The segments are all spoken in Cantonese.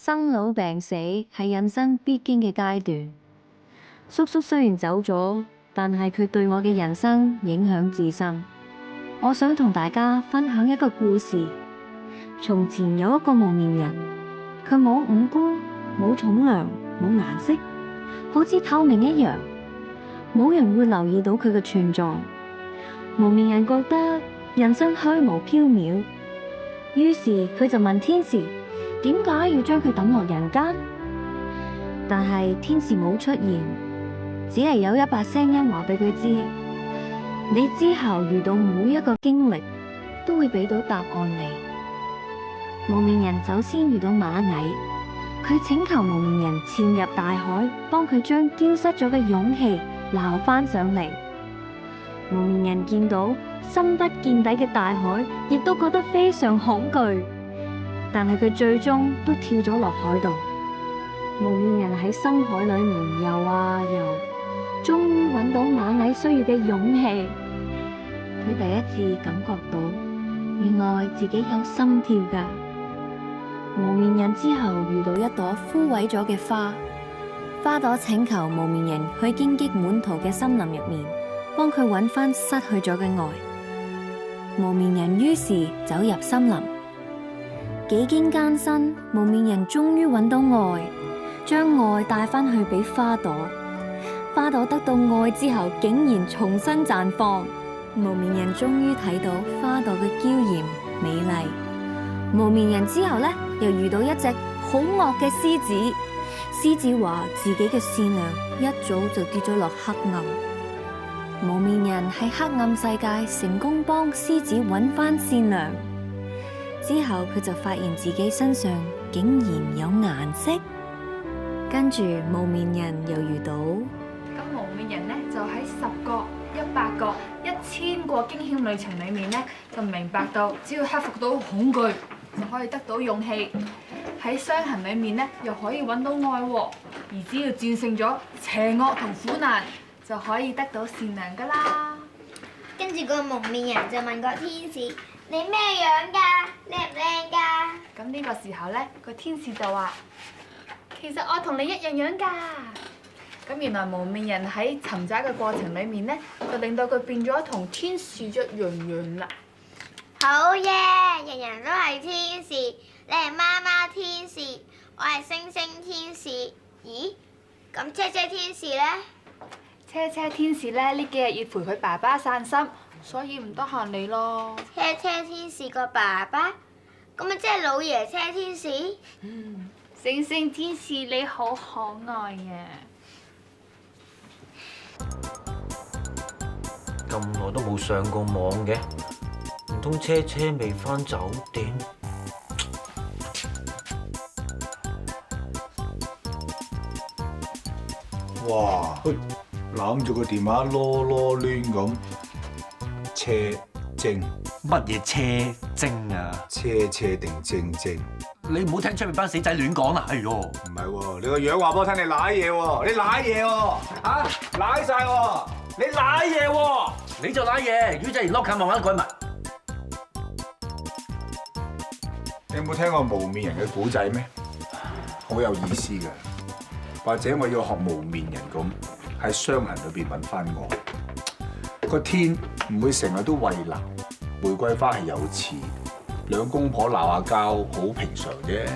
生老病死係人生必經嘅階段。叔叔雖然走咗，但係佢對我嘅人生影響至深。我想同大家分享一個故事。從前有一個無面人，佢冇五官，冇重量，冇顏色，好似透明一樣，冇人會留意到佢嘅存在。無面人覺得人生虛無縹緲，於是佢就問天使，點解要將佢抌落人間？但係天使冇出現，只係有一把聲音話俾佢知，你之後遇到每一個經歷都會俾到答案你。無面人首先遇到螞蟻，佢請求無面人潛入大海，幫佢將丟失咗嘅勇氣撈翻上嚟。無面人見到深不見底嘅大海，亦都覺得非常恐懼，但係佢最終都跳咗落海度。無面人喺深海裏面游啊游，終於揾到螞蟻需要嘅勇氣。佢第一次感覺到，原來自己有心跳㗎。無面人之後遇到一朵枯萎咗嘅花，花朵請求無面人去荊棘滿途嘅森林入面，幫佢揾翻失去咗嘅愛。無面人於是走入森林，幾經艱辛，無面人終於揾到愛，將愛帶翻去俾花朵。花朵得到愛之後，竟然重新綻放。無面人終於睇到花朵嘅嬌艷美麗。無面人之後呢，又遇到一隻好惡嘅獅子。獅子話自己嘅善良一早就跌咗落黑暗。無面人喺黑暗世界成功幫獅子揾翻善良，之後佢就發現自己身上竟然有顏色。跟住無面人又遇到，咁無面人呢，就喺10個、100個、1000個驚險旅程裏面呢，就明白到只要克服到恐懼，就可以得到勇氣。喺傷痕裏面呢，又可以揾到愛喎。而只要戰勝咗邪惡同苦難，就可以得到善良噶啦。跟住個蒙面人就問個天使：你咩樣㗎？靚唔靚㗎？咁呢個時候呢，個天使就話：其實我同你一樣樣㗎。咁原來無面人喺尋找嘅過程裏面呢，就令到佢變咗同天使一樣樣啦。好嘢！人人都係天使，你係媽媽天使，我係星星天使。咦？咁車車天使呢？車車天使咧，呢幾日要陪佢爸爸散心，所以唔得閒理咯。車車天使個爸爸，咁咪即係老爺車天使？星星天使你好可愛呀！咁耐都冇上過網嘅，唔通車車未返酒店？哇！攬住個電話囉囉攣咁，車精乜嘢車精啊？車車定正正？你唔好聽出面班死仔亂講啦！哎呦，唔係喎，你個樣話俾我聽，你舐嘢喎，你舐嘢喎，嚇舐曬喎，你舐嘢喎，你就賴嘢，魚仔連 lock 慢慢改埋。你有冇聽過無面人嘅古仔咩？好有意思㗎，或者我要學無面人咁喺傷痕裏邊揾翻我。個天唔會成日都蔚藍，玫瑰花係有刺，兩公婆鬧下交好平常啫。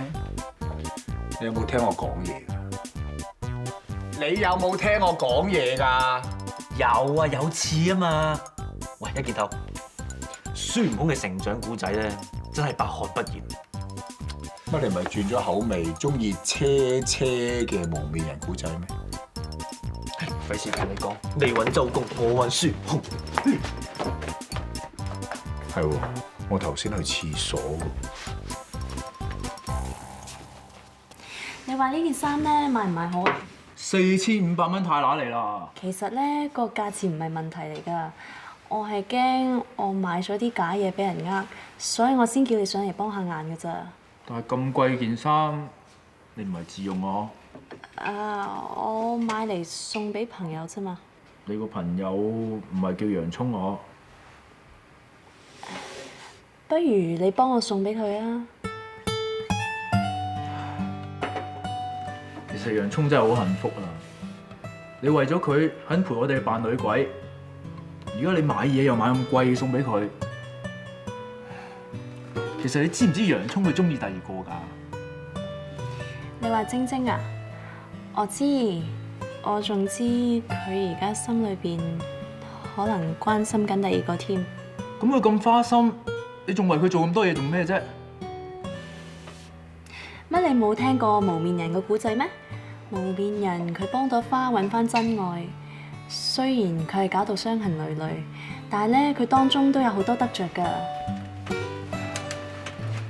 你有冇聽我講嘢㗎？你有冇聽我講嘢㗎？有啊，有刺啊嘛。喂，一件頭，孫悟空嘅成長故仔咧，真係百看不厭。乜你咪轉咗口味，中意車車嘅無面人故仔咩？費事同你講，你揾周公，我揾孫悟空。係喎，我頭先去廁所喎。你話呢件衫咧買唔買好啊？4500蚊太乸嚟啦！其實咧個價錢唔係問題嚟㗎，我係驚我買咗啲假嘢俾人呃，所以我先叫你上嚟幫下眼㗎咋。但係咁貴件衫，你唔係自用啊？我買嚟送俾朋友啫嘛。你個朋友唔係叫洋葱我？不如你幫我送俾佢啊！其實洋葱真係好幸福啊！你為咗佢肯陪我哋扮女鬼，而家你買嘢又買咁貴送俾佢，其實你知唔知洋葱佢中意第二個㗎？你話晶晶啊？我知，我仲知佢而家心裏邊可能關心緊第二個添。咁佢咁花心，你仲為佢做咁多嘢做咩啫？乜你冇聽過無面人個故仔咩？無面人佢幫朵花揾翻真愛，雖然佢係搞到傷痕累累，但係咧佢當中都有好多得着㗎。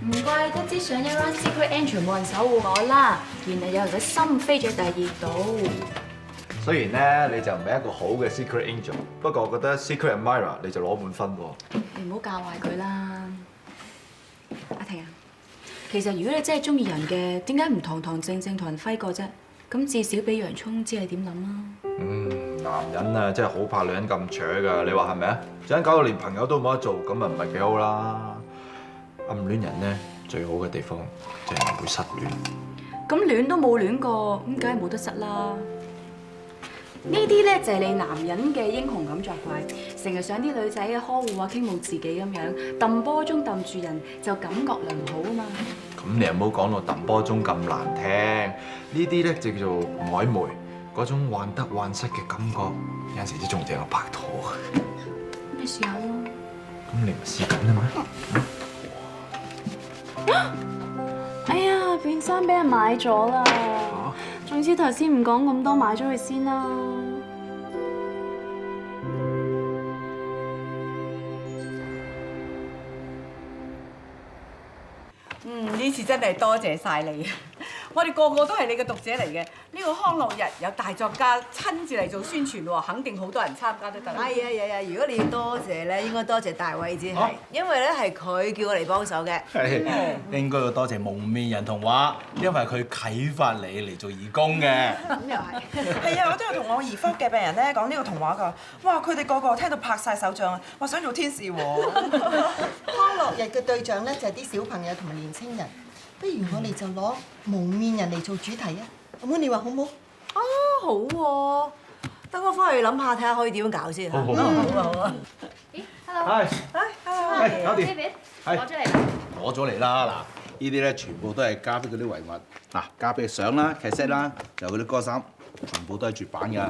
唔怪得之上一 round Secret Angel 冇人守護我啦，原來有人嘅心飛咗第二度。雖然咧你就唔係一個好嘅 Secret Angel，不過我覺得 Secret Admirer 你就攞滿分喎。你唔好教壞佢啦，阿婷啊。其實如果你真係中意人嘅，點解唔堂堂正正同人揮過啫？咁至少俾洋葱知你點諗啦。男人啊真係好怕女人咁扯㗎，你話係咪啊？陣間搞到連朋友都冇得做，咁咪唔係幾好啦。暗戀人咧最好嘅地方就係唔會失戀。咁戀都冇戀過，咁梗係冇得失啦。呢啲咧就係你男人嘅英雄咁作怪，成日想啲女仔呵護啊、傾慕自己咁樣，揼波鐘揼住人就感覺良好啊嘛。咁你又唔好講到揼波鐘咁難聽，呢啲咧就叫做曖昧，嗰種患得患失嘅感覺，有陣時都仲正過拍拖。你試下咯。咁你咪試緊啊嘛。哎呀，件衫俾人買咗啦！總之頭先唔講咁多，買咗佢先啦。呢次真係多謝晒你，我哋個個都係你嘅讀者嚟嘅。呢個康樂日有大作家親自嚟做宣傳喎，肯定好多人參加都得。係啊！如果你要多謝咧，應該多謝大偉先係，因為咧係佢叫我嚟幫手嘅。係應該要多謝蒙面人童話，因為佢啟發你嚟做義工嘅。咁又係。係啊，我都有同我兒科嘅病人咧講呢個童話㗎。哇！佢哋個個聽到拍晒手掌啊，話想做天使喎。康樂日嘅對象咧就係啲小朋友同埋年青人，不如我哋就攞蒙面人嚟做主題啊！咁你話好唔好？哦，好喎，等我翻去諗下，睇下可以點樣搞先。好啊。咦 ，hello。係。係。搞掂。David，係攞出嚟啦。攞咗嚟啦！嗱，呢啲咧全部都係加菲嗰啲遺物。嗱，加菲嘅相啦、cassette 啦，仲有嗰啲歌衫，全部都係絕版㗎。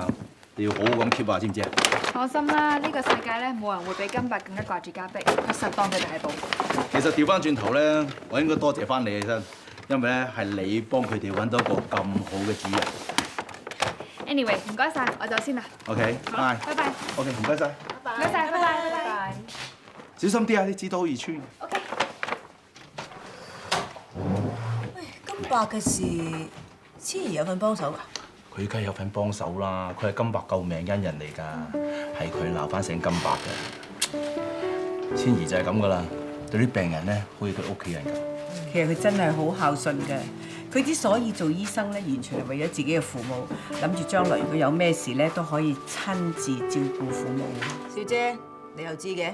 你要好好咁 keep 啊，知唔知啊？放心啦，呢個世界咧冇人會比金伯更加掛住加碧，佢實當佢大寶。其實調翻轉頭咧，我應該多謝翻你起身，因為咧係你幫佢哋揾到個咁好嘅主人。Anyway，唔該晒，我走先啦。OK，拜拜。OK，唔該晒。唔該晒，拜拜。小心啲啊！啲紙都好易穿。OK。喂，金伯嘅事，千兒有份幫手㗎？佢梗係有份幫手啦，佢係金伯救命恩人嚟㗎，係佢鬧翻醒金伯嘅。千兒就係咁㗎啦，對啲病人咧好似佢屋企人咁。其實佢真係好孝順嘅。佢之所以做醫生咧，完全係為咗自己嘅父母，諗住將來如果有咩事咧，都可以親自照顧父母。小姐，你又知嘅？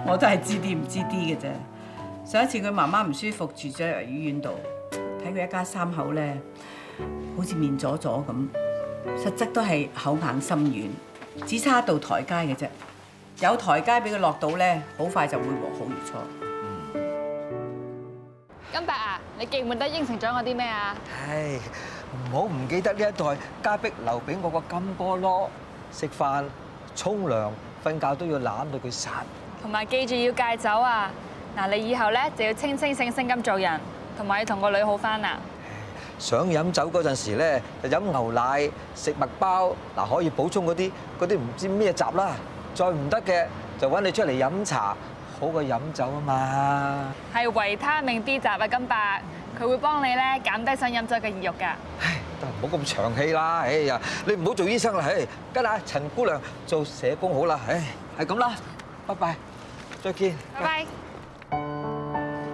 我都係知啲唔知啲嘅啫。上一次佢媽媽唔舒服，住咗入醫院度，睇佢一家三口咧，好似面阻阻咁，實質都係口硬心軟，只差一道台階嘅啫。有台階俾佢落到咧，好快就會和好如初。金伯啊，你記唔記得應承咗我啲咩啊？唉，唔好唔記得呢一袋加碧留俾我個金菠蘿，食飯、沖涼、瞓覺都要攬到佢實。同埋記住要戒酒啊！嗱，你以後咧就要清清醒醒咁做人，同埋要同個女好翻啊！想飲酒嗰陣時咧，就飲牛奶、食麥包，嗱可以補充嗰啲唔知咩雜啦。再唔得嘅就揾你出嚟飲茶，好過飲酒啊嘛。係維他命 D 集啊，金伯，佢會幫你咧減低想飲酒嘅意欲㗎。唉，都唔好咁長氣啦。哎呀，你唔好做醫生啦，唉，跟下陳姑娘做社工好啦。唉，係咁啦，拜拜，再見。拜拜。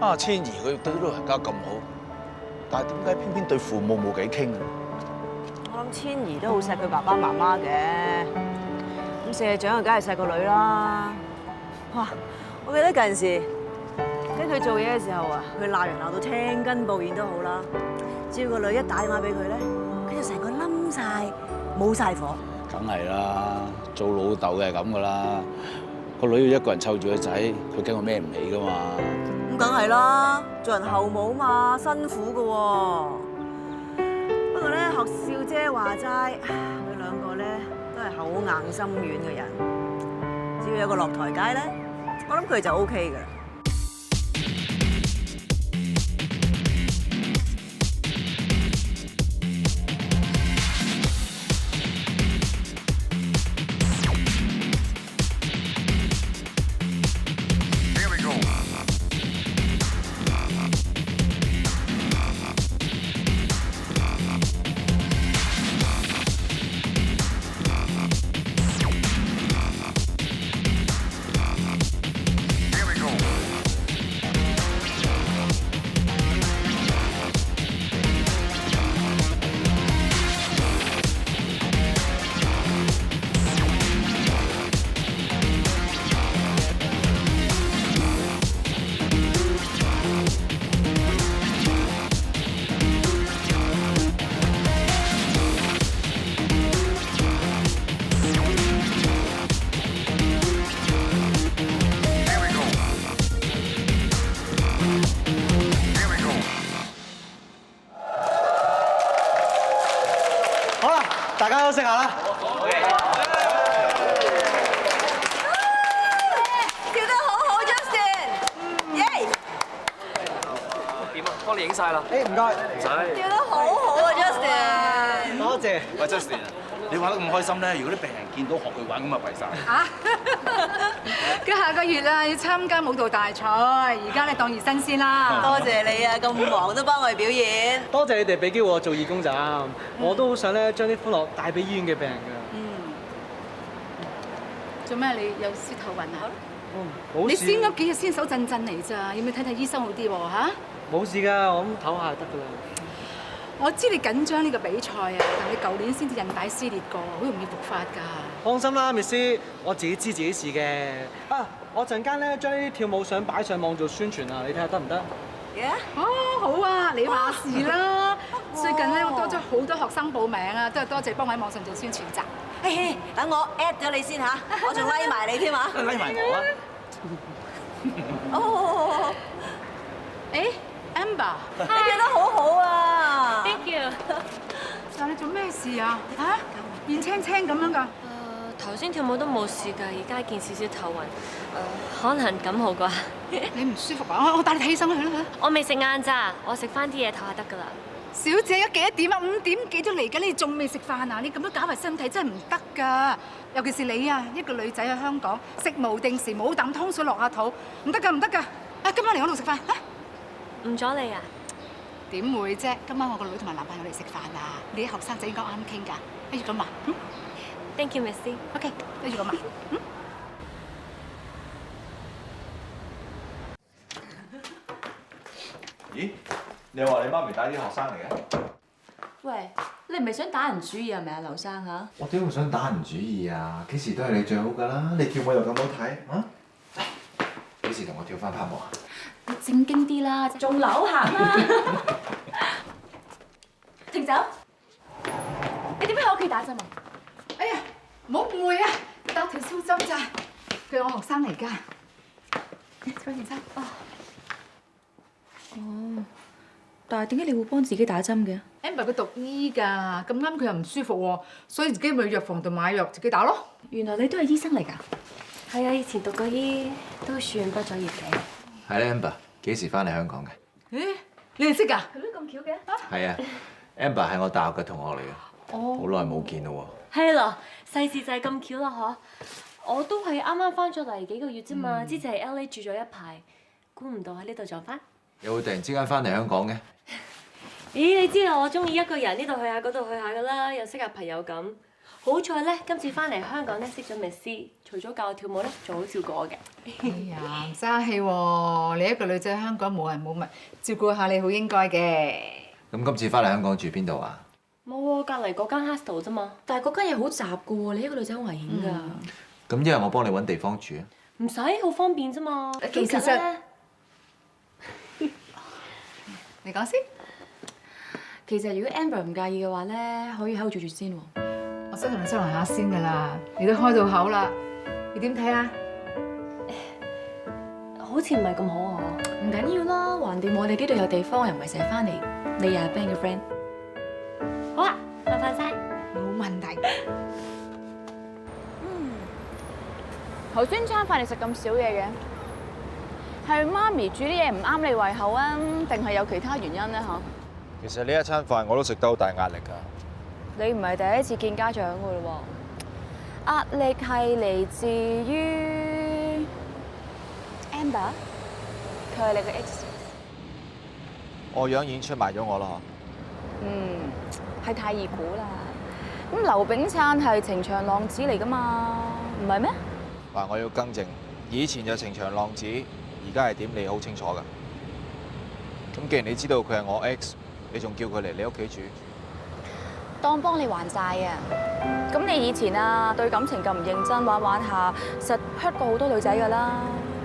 啊，千兒佢對老人家咁好，但係點解偏偏對父母冇偈傾嘅？我諗千兒都好錫佢爸爸媽媽嘅，咁社長啊，梗係錫個女啦。哇！我記得近時跟佢做嘢嘅時候啊，佢鬧人鬧到青筋暴現都好啦，只要個女一打電話俾佢咧，佢就成個冧晒，冇晒火。梗係啦，做老豆嘅係咁噶啦。個女要一個人湊住個仔，佢驚我孭唔起噶嘛。咁梗係啦，做人後母嘛，辛苦噶喎。不過咧，學少姐話齋，佢兩個咧都係口硬心軟嘅人，只要有個落台階咧，我諗佢就 OK 噶啦。大家休息下啦。跳得好好 ，Justin， 耶！點啊？幫你影晒啦。誒唔該。唔使。跳得好好啊，Justin。多謝。喂 Justin， 你玩得咁開心咧，如果啲病人見到學佢玩咁啊弊晒。佢下個月啊要參加舞蹈大賽，而家你當熱身先啦。多謝你啊，咁忙都幫我哋表演。多謝你哋俾機會我做義工咋，我都好想咧將啲歡樂帶俾醫院嘅病人㗎。做咩你有獅頭暈啊？冇事。你先嗰幾日先手震震嚟咋，要唔要睇睇醫生好啲喎嚇？冇事㗎，我咁唞下就得㗎啦。我知你緊張呢個比賽啊，但你舊年先至韌帶撕裂過，好容易復發㗎。放心啦，Miss， 我自己知自己事嘅。啊，我陣間咧將呢啲跳舞相擺上網做宣傳啊，你睇下得唔得？哦，好啊，你話事啦。最近咧我多咗好多學生報名啊，都係多謝幫我喺網上做宣傳咋。嘿，等我 at 咗你先嚇，我仲拉埋你添啊！拉埋我啊！哦，誒 ，Amber， 你跳得好好啊 ！Thank you。但你做咩事啊？嚇，面青青咁樣㗎？頭先跳舞都冇事㗎，而家見少少頭暈，可能感冒啩。你唔舒服啊？我帶你睇醫生去啦。我未食晏咋，我食翻啲嘢唞下得㗎啦。小姐，而家幾多點啊？5點幾都嚟緊，你仲未食飯啊？你咁樣搞壞身體真係唔得㗎。尤其是你啊，一個女仔喺香港食無定時，冇啖湯水落下肚，唔得㗎，唔得㗎。啊，今晚嚟我度食飯啊？唔阻你啊？點會啫？今晚我個女同埋男朋友嚟食飯啊！你啲後生仔應該啱傾㗎，不如咁嘛？Thank you, Miss。OK，不如咁嘛。咦？你話你媽咪帶啲學生嚟嘅？喂，你唔係想打人主意係咪啊，劉生嚇？我點會想打人主意啊？幾時都係你最好㗎啦！你跳舞又咁好睇，啊？幾時同我跳翻拍舞啊？你正經啲啦，仲扭行啦！停手！你點解喺屋企打針啊？哎呀，唔好誤會啊！打條消針咋？佢係我學生嚟㗎。張先生。哦。但係點解你會幫自己打針嘅 ？Amber 佢讀醫㗎，咁啱佢又唔舒服喎，所以自己咪去藥房度買藥自己打咯。原來你都係醫生嚟㗎？係啊，以前讀過醫，都算畢咗業嘅。係咧 ，Amber 幾時翻嚟香港嘅？誒，你哋識㗎？係咩咁巧嘅？係啊 ，Amber 係我大學嘅同學嚟嘅，哦，好耐冇見咯喎。係咯，世事就係咁巧啦嗬！我都係啱啱翻咗嚟幾個月啫嘛，之前喺 LA 住咗一排，估唔到喺呢度撞翻。又會突然之間翻嚟香港嘅？咦，你知道我中意一個人呢度去下嗰度去下噶啦，又識下朋友咁。好彩咧，今次翻嚟香港咧識咗 Miss， 除咗教我跳舞咧，仲好照顧我嘅。哎呀，唔生氣喎！你一個女仔喺香港冇人冇物，照顧下你好應該嘅。咁今次翻嚟香港住邊度啊？冇喎，隔離嗰間 hostel 啫嘛。但係嗰間嘢好雜噶喎，你一個女仔好危險㗎。咁一係我幫你揾地方住啊？唔使，好方便啫嘛。其實咧，你講先。其實如果 Amber 唔介意嘅話咧，可以喺度住住先喎。我想同你商量下先㗎啦，你都開到口啦，你點睇啊？好似唔係咁好啊！唔緊要啦，橫掂我哋呢度有地方，又唔係成日翻嚟，你又係 Ben 嘅 friend。好啊，麻煩晒。冇問題。頭先餐飯你食咁少嘢嘅，係媽咪煮啲嘢唔啱你胃口啊，定係有其他原因咧？嚇？其實呢一餐飯我都食得好大壓力㗎。你唔係第一次見家長㗎咯喎，壓力係嚟自於 Amber， 佢係你嘅 ex。我樣已經出賣咗我啦。係太易估啦。咁劉炳燦係情場浪子嚟㗎嘛，唔係咩？嗱，我要更正，以前就情場浪子，而家係點你好清楚㗎。咁既然你知道佢係我 ex， 你仲叫佢嚟你屋企住？當幫你還債啊！咁你以前啊對感情咁唔認真，玩玩下，實 hurt 過好多女仔㗎啦。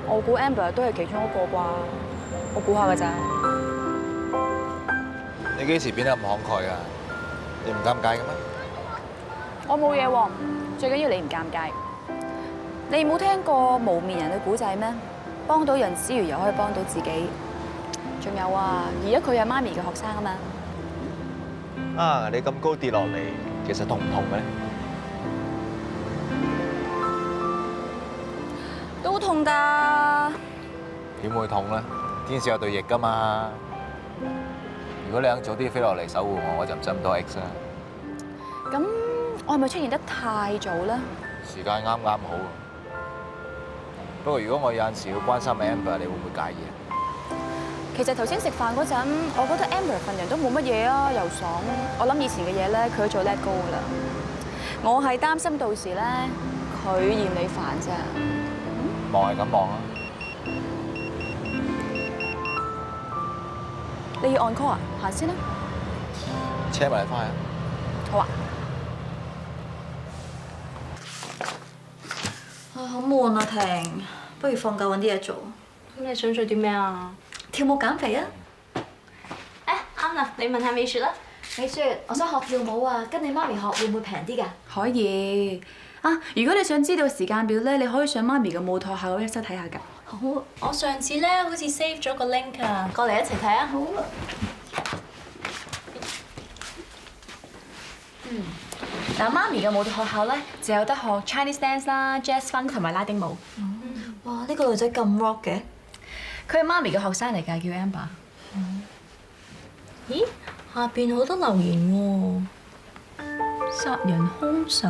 我估 Amber 都係其中一個啩，我估下㗎咋。你幾時變得咁慷慨㗎？你唔尷尬嘅咩？我冇嘢喎，最緊要你唔尷尬。你冇聽過無面人嘅古仔咩？幫到人之餘又可以幫到自己。仲有啊，而家佢係媽咪嘅學生啊嘛。啊！你咁高跌落嚟，其實痛唔痛嘅咧？都痛㗎。點會痛咧？天使有對翼㗎嘛。如果你肯早啲飛落嚟守護我，我就唔使咁多 X 啦。咁我係咪出現得太早咧？時間啱啱好。不過如果我有陣時要關心 Amber， 你會唔會介意啊？其實頭先食飯嗰陣，我覺得 Amber 份人都冇乜嘢啊，又爽。我諗以前嘅嘢咧，佢都早 let go 㗎啦。我係擔心到時咧，佢嫌你煩咋。望係咁望啊！你要 on call 啊？行先啦。車埋你翻去啊！好啊。好悶啊，婷，不如放假揾啲嘢做。咁你想做啲咩啊？跳舞減肥啊！啱啦，你問下美雪啦。美雪，我想學跳舞啊，跟你媽咪學會唔會平啲㗎？可以啊！如果你想知道時間表咧，你可以上媽咪嘅舞台校嗰一室睇下㗎。好，我上次咧好似 save 咗個 link 啊，過嚟一齊睇啊！好啊。嗱，媽咪嘅舞蹈學校咧就有得學 Chinese dance 啦、Jazz funk 同埋拉丁舞。哇！呢個女仔咁 rock 嘅。佢係媽咪嘅學生嚟㗎，叫 Amber。咦？下邊好多留言喎。殺人兇手？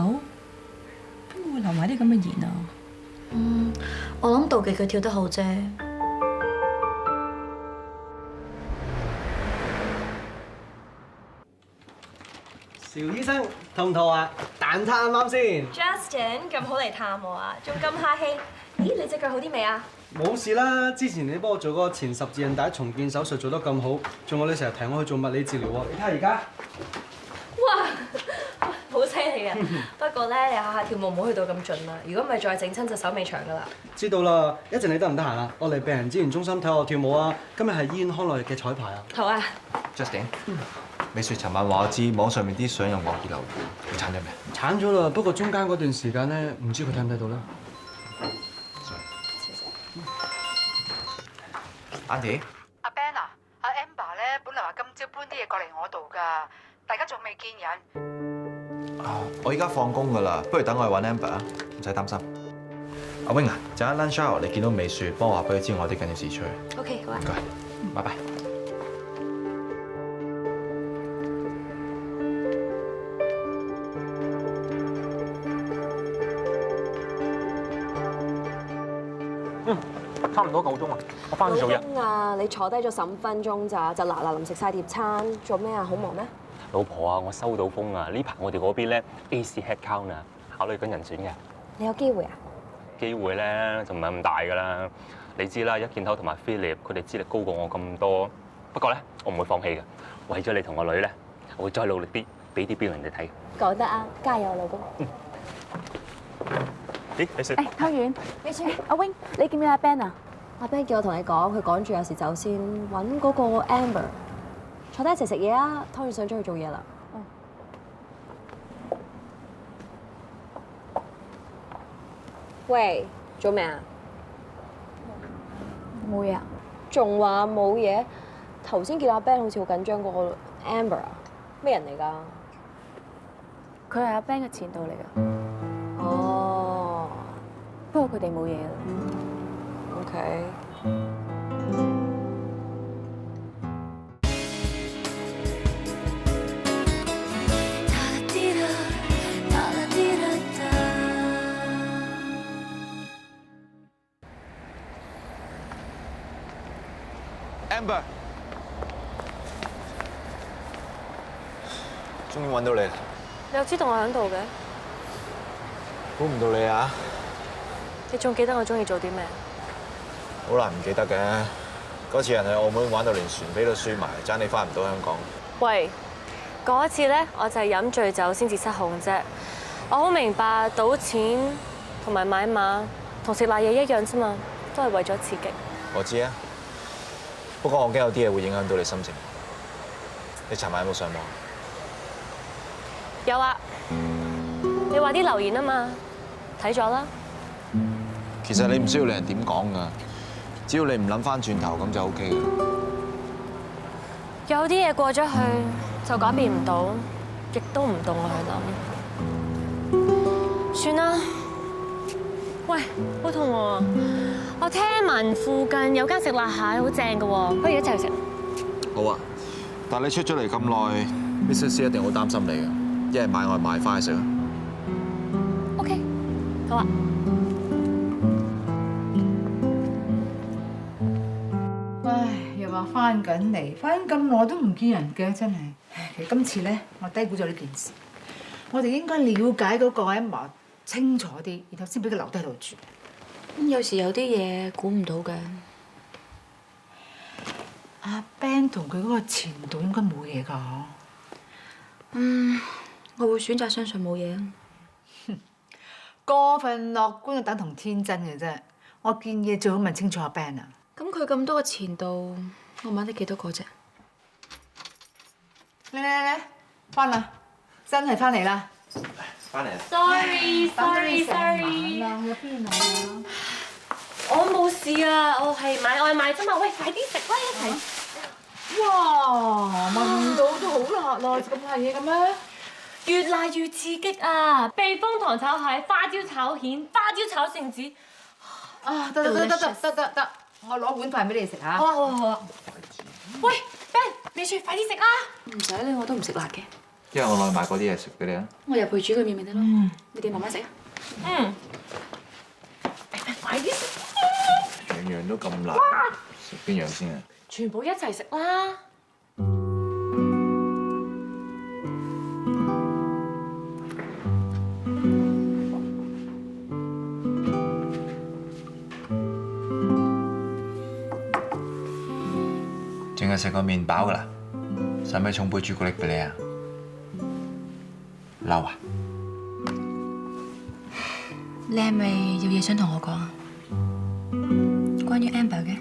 邊個會留埋啲咁嘅言啊？我諗妒忌佢跳得好啫。邵醫生，肚唔肚啊？蛋撻啱啱先。 Justin 咁好嚟探我啊，仲咁客氣。咦，你隻腳好啲未啊？冇事啦，之前你幫我做嗰個前十字韌帶重建手術做得咁好，仲有你成日提我去做物理治療喎。你睇下而家。哇，好犀利啊！不過咧，你下下跳舞唔好去到咁盡啦，如果唔係再整親隻手尾長㗎啦。知道啦，一陣你得唔得閒啊？我嚟病人資源中心睇我跳舞啊！今日係醫院康樂日嘅彩排啊。好啊。Justin，美雪尋晚話我知網上面啲相有惡意留言，你鏟咗未？鏟咗啦，不過中間嗰段時間咧，唔知佢睇唔睇到咧。Auntie，阿 Ben 啊，阿 Amber 咧本來話今朝搬啲嘢過嚟我度㗎，大家仲未見人。我而家放工㗎啦，不如等我去揾 Amber 啊，唔使擔心。阿 Wing 啊，陣間 lunch hour 你見到美雪，幫我話俾佢知我啲緊要事出去。 OK， 好啊。唔該，拜拜。差唔多夠鐘啊！我翻去做嘢。老公啊，你坐低咗15分鐘咋，就嗱臨食晒碟餐，做咩啊？好忙咩？老婆啊，我收到風啊！呢排我哋嗰邊咧 AC headcount 啊，考慮緊人選嘅。你有機會啊？機會咧就唔係咁大㗎啦。你知啦，一件頭同埋 Philip 佢哋資歷高過我咁多。不過咧，我唔會放棄嘅。為咗你同個女咧，我會再努力啲，俾啲表人哋睇。講得啱，加油，老公。咦，你食？誒，湯圓，美雪，阿 Wing，你見唔見阿 Ben 啊？阿 Ben 叫我同你講，佢趕住有事走先，揾嗰個 Amber。坐低一齊食嘢啊！湯圓想出去做嘢啦。喂，做咩啊？冇嘢啊？仲話冇嘢？頭先見阿 Ben 好似好緊張過 Amber 啊？咩人嚟㗎？佢係阿 Ben 嘅前度嚟㗎。哦，不過佢哋冇嘢啦。OK。Amber， 終於揾到你啦！你又知道我喺度嘅？估唔到你啊！你仲記得我中意做啲咩？好難唔記得嘅。嗰次人去澳門玩到連船飛都輸埋，爭你翻唔到香港。喂，嗰次咧，我就係飲醉酒先至失控啫。我好明白賭錢同埋買馬同食辣嘢一樣啫嘛，都係為咗刺激。我知啊。不過我驚有啲嘢會影響到你心情。你尋晚有冇上網？有啊。你話啲留言啊嘛，睇咗啦。其實你唔需要理人點講噶，只要你唔諗翻轉頭咁就 OK 嘅。有啲嘢過咗去就改變唔到，亦都唔動我去諗。算啦。喂，好肚餓啊！我聽聞附近有間食辣蟹好正嘅喎，不如一齊去食。好啊，但係你出咗嚟咁耐 ，Mrs. 一定好擔心你嘅，一係買外賣翻去食啊。OK， 好啊。唉，又話翻緊嚟，翻咁耐都唔見人嘅，真係。其實今次咧，我低估咗呢件事。我哋應該了解嗰個 Emma 清楚啲，然後先俾佢留低喺度住。咁有時有啲嘢估唔到嘅。阿 Ben 同佢嗰個前度應該冇嘢㗎。我會選擇相信冇嘢啊。過分樂觀就等同天真嘅啫。我建議最好問清楚阿 Ben 啊。咁佢咁多個前度，我揾得幾多個啫？嚟，翻啦！真係翻嚟啦！翻嚟啦 Sorry。有邊嚟啊？我冇事啊，我係買外賣啫嘛。喂，快啲食啦，一齊。哇！聞到都好辣咯，咁辣嘢嘅咩？越辣越刺激啊！避風塘炒蟹、花椒炒蜆、花椒炒聖子。啊！得，我攞碗飯俾你食嚇。好啊。喂 ，Ben， 你出快啲食啦！唔使咧，我都唔食辣嘅。因為我外賣嗰啲嘢食俾你啊。我入去煮個麵咪得咯。你哋慢慢食啊。快啲食！樣樣都咁辣，食邊樣先啊？全部一齊食啦！淨係食個麵飽㗎啦，使唔使沖杯朱古力俾你啊？嬲啊！你係咪有嘢想同我講啊？關於 Amber 嘅？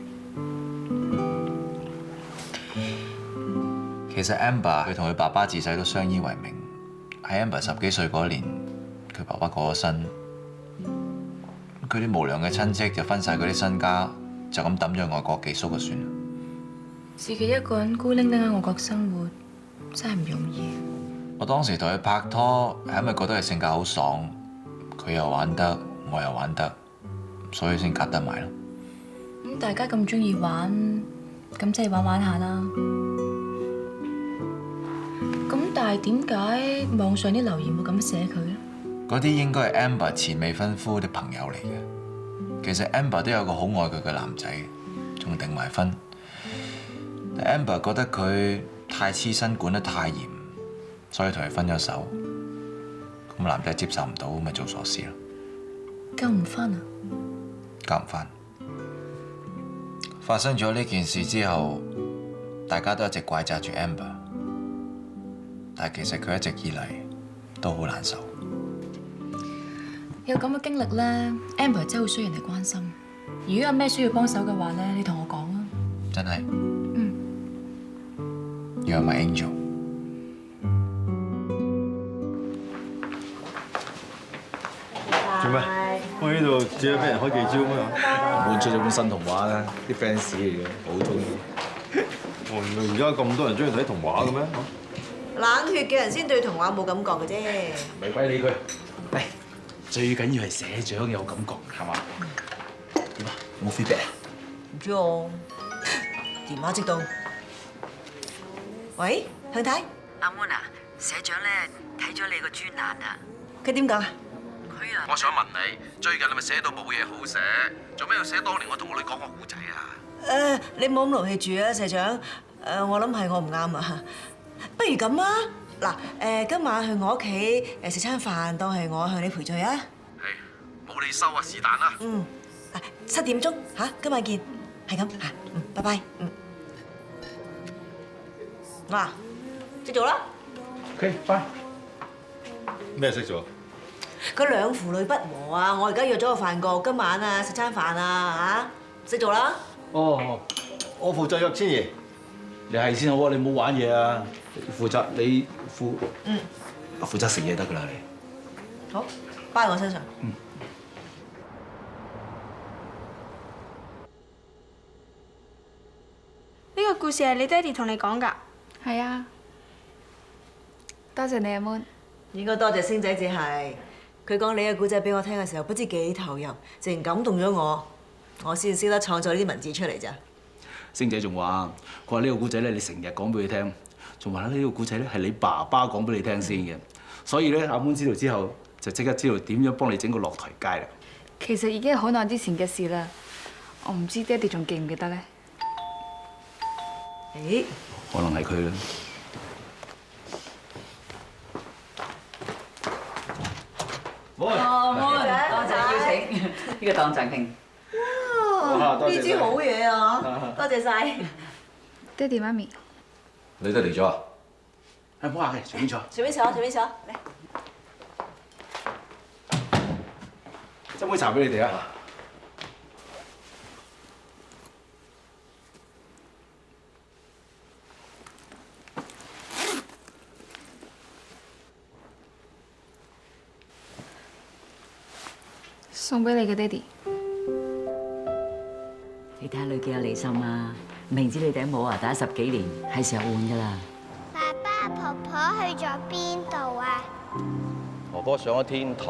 其實 Amber 佢同佢爸爸自細都相依為命。喺 Amber 10幾歲嗰年，佢爸爸過咗身，佢啲無良嘅親戚就分晒佢啲身家，就咁抌咗外國寄宿就算啦。自己一個人孤零零喺外國生活，真係唔容易。我當時同佢拍拖係因為覺得佢性格好爽，佢又玩得，我又玩得，所以先夾得埋咯。咁大家咁中意玩，咁即係玩下啦。咁但係點解網上啲留言會咁寫佢咧？嗰啲應該係 Amber 前未婚夫啲朋友嚟嘅。其實 Amber 都有個好愛佢嘅男仔，仲訂埋婚。但 Amber 覺得佢太黐身，管得太嚴，所以同佢分咗手。咁男仔接受唔到，咪做傻事咯。救唔翻啊？救唔翻。發生咗呢件事之後，大家都一直怪責住 Amber， 但係其實佢一直以嚟都好難受。有咁嘅經歷咧 ，Amber 真係好需要人哋關心。如果有咩需要幫手嘅話咧，你同我講啊。真係。如 You're my angel。做咩？我呢度只係俾人開記招咩？換出咗本新童話啦，啲 fans 嚟嘅，好中意。原來而家咁多人中意睇童話嘅咩？冷血嘅人先對童話冇感覺嘅啫。咪鬼理佢。嚟，最緊要係社長有感覺，係嘛？點啊？冇 feedback 啊？唔知喎，電話接到。喂，向太。阿 Moon 啊，社長咧睇咗你個專欄啊。佢點講啊？我想問你，最近你咪寫到冇嘢好寫，做咩要寫當年我同我女講個故仔啊？你唔好咁勞氣住啊，社長。我諗係我唔啱啊。不如咁啊，嗱，今晚去我屋企食餐飯，當係我向你賠罪啊。冇你收啊，是但啦。7點鐘嚇，今晚見，係咁嚇，拜拜。嗱，識做啦。OK，拜。咩識做？嗰兩父女不和啊！我而家約咗個飯局，今晚啊食餐飯啊嚇，識做啦。哦，我負責約千兒。你係先好啊！你唔好玩嘢啊！負責食嘢得㗎啦，你。好，包喺我身上。呢個故事係你爹哋同你講㗎？係啊，多謝你阿 Moon。應該多謝星仔，只係佢講你嘅故仔俾我聽嘅時候，不知幾投入，直然感動咗我，我先識得創作呢啲文字出嚟咋。星仔仲話：佢話呢個故仔咧，你成日講俾佢聽，仲話咧呢個故仔咧係你爸爸講俾你聽先嘅，所以咧阿 Moon 知道之後就即刻知道點樣幫你整個落台階啦。其實已經係好耐之前嘅事啦，我唔知爹哋仲記唔記得咧？誒，可能係佢啦。多謝邀請，呢個當贈慶。哇！呢支好嘢啊！多謝晒。爹哋媽咪，你都嚟咗啊？唔好客氣，隨便坐。隨便坐，隨便坐，嚟。斟杯茶俾你哋啊！送俾你嘅爹哋。你睇下女幾有離心啊！明知你頂帽啊，戴咗10幾年，係時候換㗎啦。爸爸、婆婆去咗邊度啊？哥哥上咗天堂，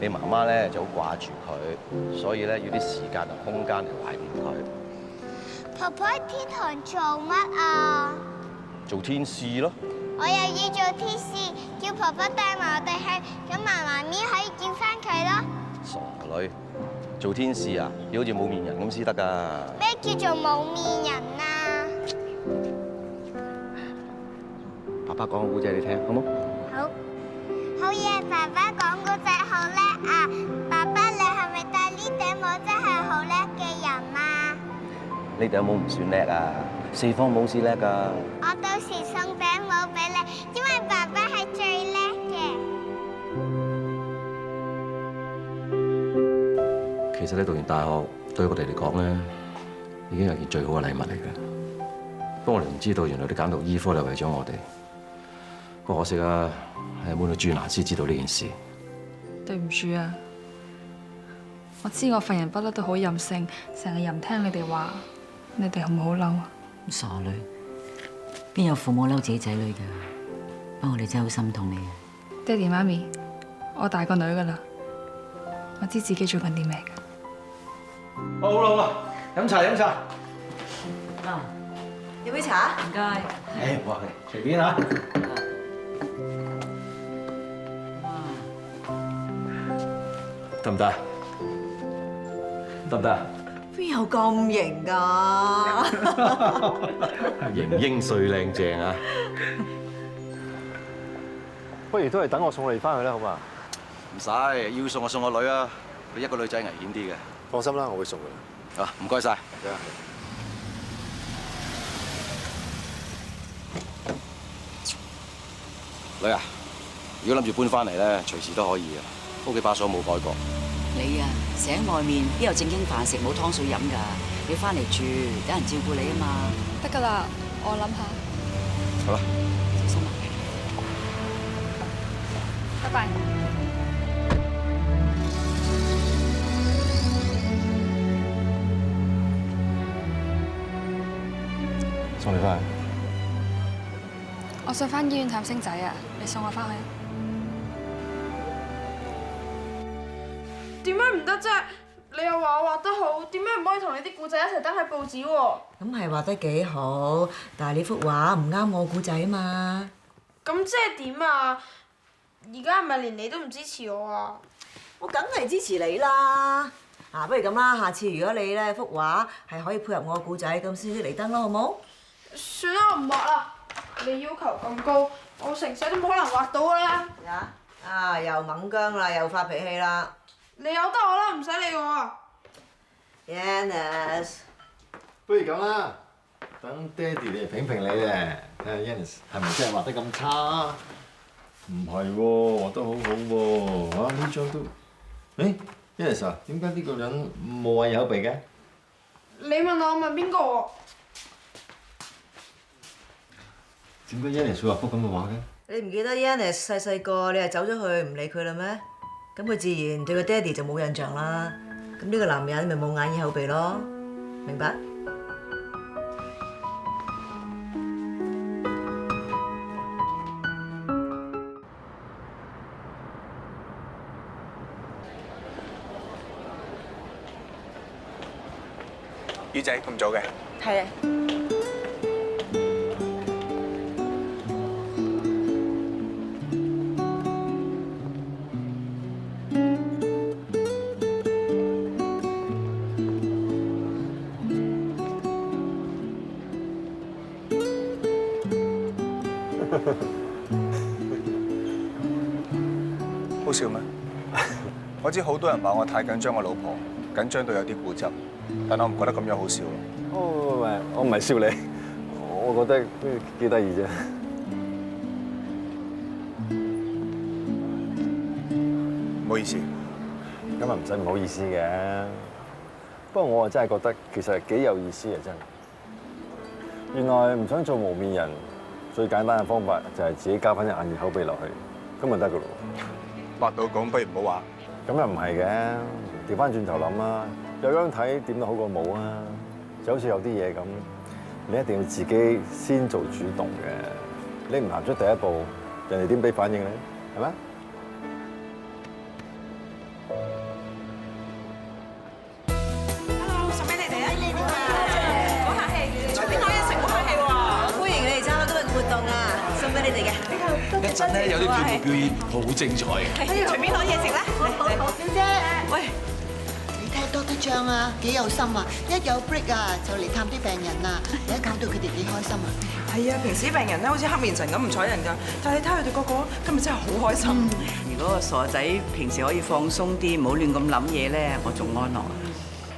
你媽媽咧就好掛住佢，所以咧要啲時間同空間嚟懷念佢。婆婆喺天堂做乜啊？做天使咯。我又要做天使，叫婆婆帶埋我哋去，咁媽咪可以見翻佢咯。傻女，做天使啊，要好似冇面人咁先得㗎。咩叫做冇面人啊？爸爸講個故仔你聽，好冇？好。好嘢，爸爸講故仔好叻啊！爸爸你係咪戴呢頂帽真係好叻嘅人啊？呢頂帽唔算叻啊，四方帽先叻㗎。我到時送頂帽俾你，因為爸爸係最叻嘅。其實咧讀完大學對我哋嚟講咧，已經係件最好嘅禮物嚟嘅。不過我哋唔知道，原來啲揀讀醫科係為咗我哋。不過可惜啊，係搬到專欄先知道呢件事。對唔住啊，我知我份人不嬲都好任性，成日唔聽你哋話，你哋好唔好嬲啊？傻女，邊有父母嬲自己仔女㗎？不過我哋真係好心痛你啊！爹哋媽咪，我大個女㗎啦，我知自己做緊啲咩㗎。好啦好啦，飲茶飲茶。啊，要杯茶？唔該。誒，唔好客氣，隨便啊。得唔得？得唔得？邊有咁型㗎？型英帥靚正啊！不如都係等我送你翻去啦，好嘛？唔使，要送我送個女啊！佢一個女仔危險啲嘅。放心啦，我會送㗎。啊，唔該晒。女啊，如果諗住搬翻嚟咧，隨時都可以嘅。屋企把鎖冇改過。你啊，成日喺外面邊有正經飯食，冇湯水飲㗎？你翻嚟住，有人照顧你啊嘛。得㗎啦，我諗下。好啦，小心啊！拜拜。送你翻去。我想翻醫院探星仔啊，你送我翻去。點解唔得啫？你又話我畫得好，點解唔可以同你啲故仔一齊登喺報紙喎？咁係畫得幾好，但係你幅畫唔啱我故仔啊嘛。咁即係點啊？而家係咪連你都唔支持我啊？我梗係支持你啦！不如咁啦，下次如果你咧幅畫係可以配合我故仔，咁先至嚟登咯，好冇？算啦，我唔畫啦。你要求咁高，我成世都冇可能畫到㗎啦。又猛姜啦，又發脾氣啦。你由得我啦，唔使理我啊。Yannis， 不如咁啦，等爹哋嚟評評你咧，睇下 Yannis 係咪真係畫得咁差？唔係喎，畫得好好喎，哇呢張都，Yannis 啊，點解呢個人冇話有鼻嘅？你問我問邊個？點解 Yannis 會畫幅咁嘅畫嘅？你唔記得 Yannis 細細個你係走咗去唔理佢啦咩？咁佢自然對個爹哋就冇印象啦。咁呢個男人咪冇眼耳口鼻咯，明白？魚仔咁早嘅？係啊。好笑咩？我知好多人話我太緊張我老婆，緊張到有啲固執，但我唔覺得咁樣好笑咯。我唔係笑你，我覺得都幾得意啫。唔好意思，咁啊唔使唔好意思嘅。不過我啊真係覺得其實幾有意思啊真係。原來唔想做無面人，最簡單嘅方法就係自己加翻隻眼耳口鼻落去，咁就得噶咯。畫到咁，不如唔好畫。咁又唔係嘅，調翻轉頭諗啊，有樣睇點都好過冇啊。就好似有啲嘢咁，你一定要自己先做主動嘅。你唔行出第一步，人哋點俾反應咧？係咪？一陣咧有啲跳舞表演好精彩嘅，隨便攞嘢食啦。好，小姐。喂，你睇多啲張啊，幾有心啊！一有 break 啊，就嚟探啲病人啊，而家搞到佢哋幾開心啊！係啊，平時病人咧好似黑面神咁唔睬人㗎，但係你睇佢哋個個今日真係好開心。如果個傻仔平時可以放鬆啲，唔好亂咁諗嘢咧，我仲安樂。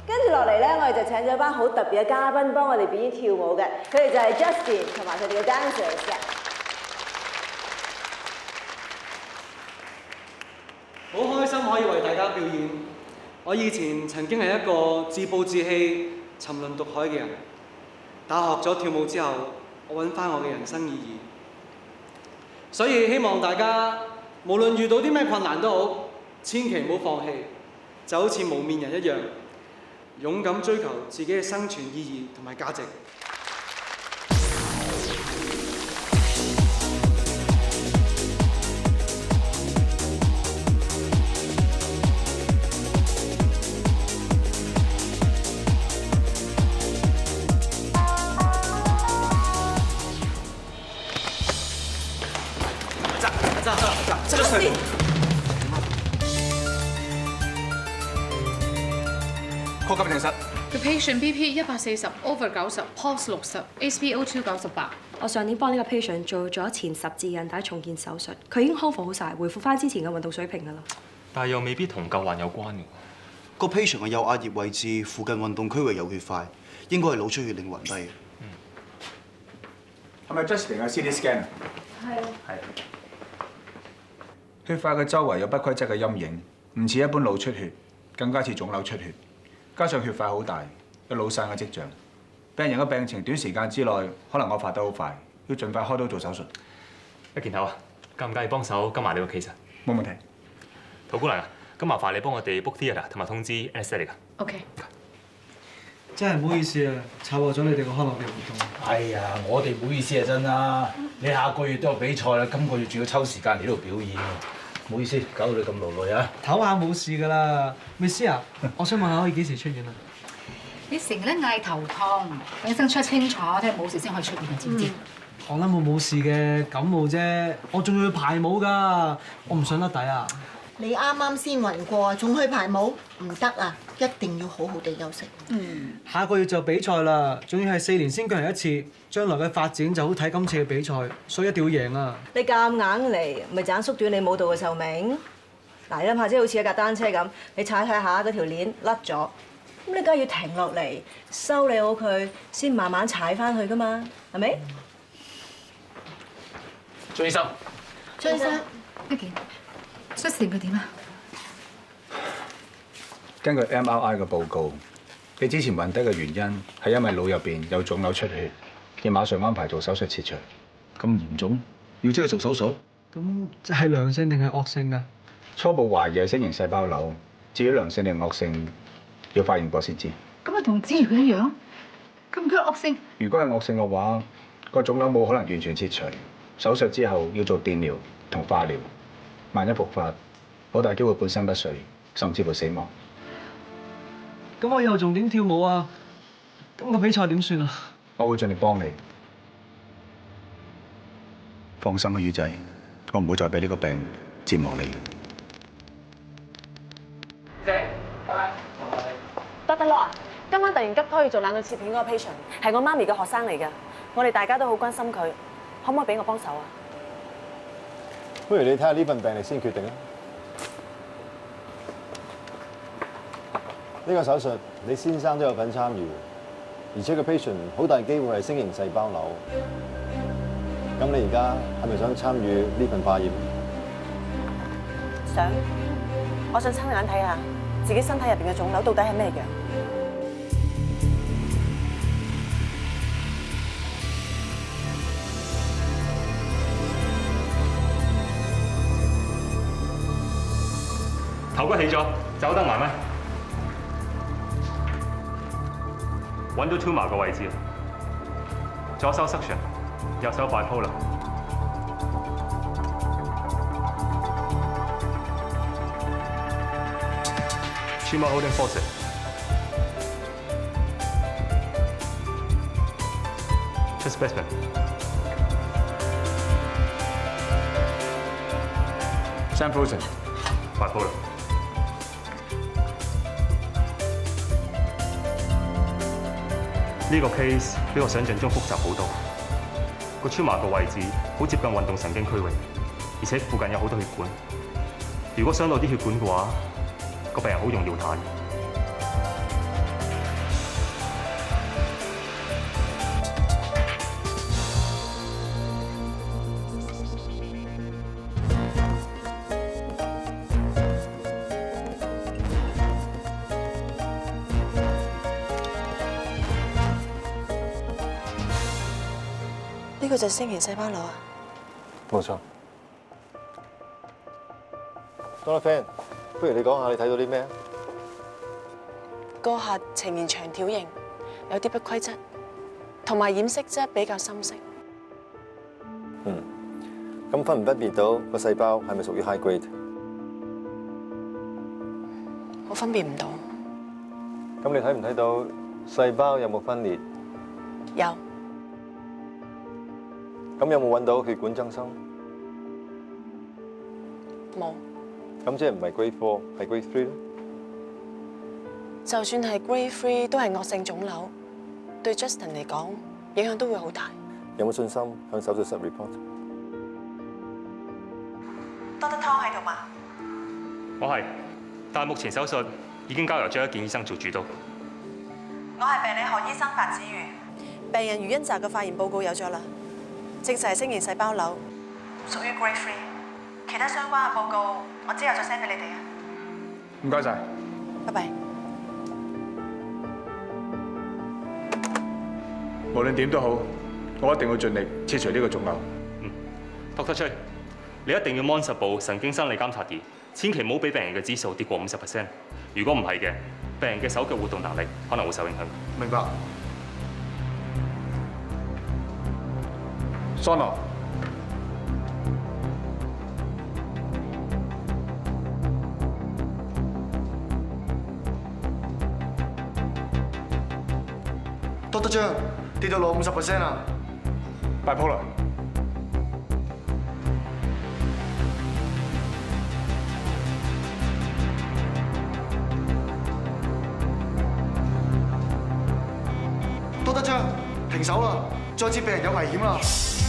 跟住落嚟咧，我哋就請咗一班好特別嘅嘉賓幫我哋表演跳舞嘅，佢哋就係 Justin 同埋佢哋嘅 dancers 嘅。好開心可以為大家表演。我以前曾經係一個自暴自棄、沉淪毒海嘅人。大學咗跳舞之後，我揾翻我嘅人生意義。所以希望大家無論遇到啲咩困難都好，千祈唔好放棄，就好似無面人一樣，勇敢追求自己嘅生存意義同埋價值。呼吸病室。The patient BP 140 over 90 pulse 60 SpO2 98。我上年幫呢個 patient 做咗前十字韌帶重建手術，佢已經康復好晒，恢復翻之前嘅運動水平㗎啦。但係又未必同舊患有關嘅。個 patient 嘅右額葉位置附近運動區域有血塊，應該係腦出血令暈低嘅。係咪 Justin 嘅 CT scan？ 係。血塊嘅周圍有不規則嘅陰影，唔似一般腦出血，更加似腫瘤出血。加上血塊好大，有腦散嘅跡象。病人嘅病情短時間之內可能惡化得好快，要盡快開刀做手術。一件頭啊，介唔介意幫手跟埋你個 case 啊？冇問題。陶姑娘啊，咁麻煩你幫我哋 book theatre 同埋通知 anesthetic 啊。OK。真係唔好意思啊，炒禍咗你哋個康樂嘅活動。哎呀，我哋唔好意思啊，真啦。你下個月都有比賽啦，今個月仲要抽時間嚟呢度表演喎。唔好意思，搞到你咁勞累啊！唞下冇事㗎啦，Miss 啊，我想問下可以幾時出院啊？你成日都嗌頭痛，醫生 check 清楚，睇下冇事先可以出院嘅，知唔知？我諗我冇事嘅，感冒啫。我仲要去排舞㗎，我唔想甩底啊！你啱啱先暈過，仲去排舞？唔得啊！一定要好好地休息。下個月就比賽啦，仲要係4年先舉行一次，將來嘅發展就好睇今次嘅比賽，所以一定要贏啊！你夾硬嚟，咪盞縮短你舞蹈嘅壽命。嗱，你諗下，即係好似一架單車咁，你踩下嗰條鏈甩咗，咁你梗係要停落嚟修理好佢，先慢慢踩翻去㗎嘛，係咪？張醫生，張醫生，一件，Justin 佢點啊？根據 MRI 嘅報告，你之前暈低嘅原因係因為腦入邊有腫瘤出血，要馬上安排做手術切除。咁嚴重，要即刻做手術？咁即係良性定係惡性㗎？初步懷疑係星形細胞瘤，至於良性定惡性，要化驗過先知。咁咪同子瑜佢一樣，咁佢惡性？如果係惡性嘅話，個腫瘤冇可能完全切除，手術之後要做電療同化療，萬一復發，好大機會半身不遂，甚至乎死亡。咁我以後仲點跳舞啊？咁個比賽點算啊？我會盡力幫你。放心啊，魚仔，我唔會再俾呢個病折磨你。姐，拜拜。Dr. Law，今晚突然急拖要做冷凍切片嗰個 patient 係我媽咪嘅學生嚟㗎，我哋大家都好關心佢，可唔可以俾我幫手啊？不如你睇下呢份病歷先決定啊！呢個手術你先生都有份參與，而且個 patient 好大機會係星形細胞瘤。咁你而家係咪想參與呢份化驗？想，我想親眼睇下自己身體入邊嘅腫瘤到底係咩樣。頭骨起咗，走得埋咩？揾到 tumor 個位置，左手 suction， 右手 bipolar。tumor holding faucet。chest specimen。Sam frozen。bipolar。呢個 case 比我想象中複雜好多，個 tumor 個位置好接近運動神經區域，而且附近有好多血管。如果傷到啲血管嘅話，個病人好容易會癱。呢個就係星形細胞瘤啊！冇錯。Dr. Fan，不如你講下你睇到啲咩啊？個核呈現長條形，有啲不規則，同埋染色質比較深色。咁分唔分別到個細胞係咪屬於 high grade？ 我分辨唔到。咁你睇唔睇到細胞有冇分裂？有。咁有冇揾到血管增生？冇。咁即係唔係 grade 4，係 grade 3咧？就算係 grade 3都係惡性腫瘤，對 Justin 嚟講影響都會好大。有冇信心向手術室 report？ Dr. Tom 喺度嘛？我係，但係目前手術已經交由張一健醫生做主導。我係病理學醫生白子瑜。病人余恩澤嘅化驗報告有咗啦，證實係星形細胞瘤，屬於 grade 3。其他相關嘅報告我之後再 send 俾你哋啊。唔該晒。拜拜。無論點都好，我一定會盡力切除呢個腫瘤。Dr. 崔，你一定要 mon 實部神經生理監察儀，千祈唔好俾病人嘅指數跌過50%。如果唔係嘅，病人嘅手腳活動能力可能會受影響。明白。Sono。Dr. 張跌到落50%啦，bipolar。Dr. 張停手啦，再接病人有危險啦。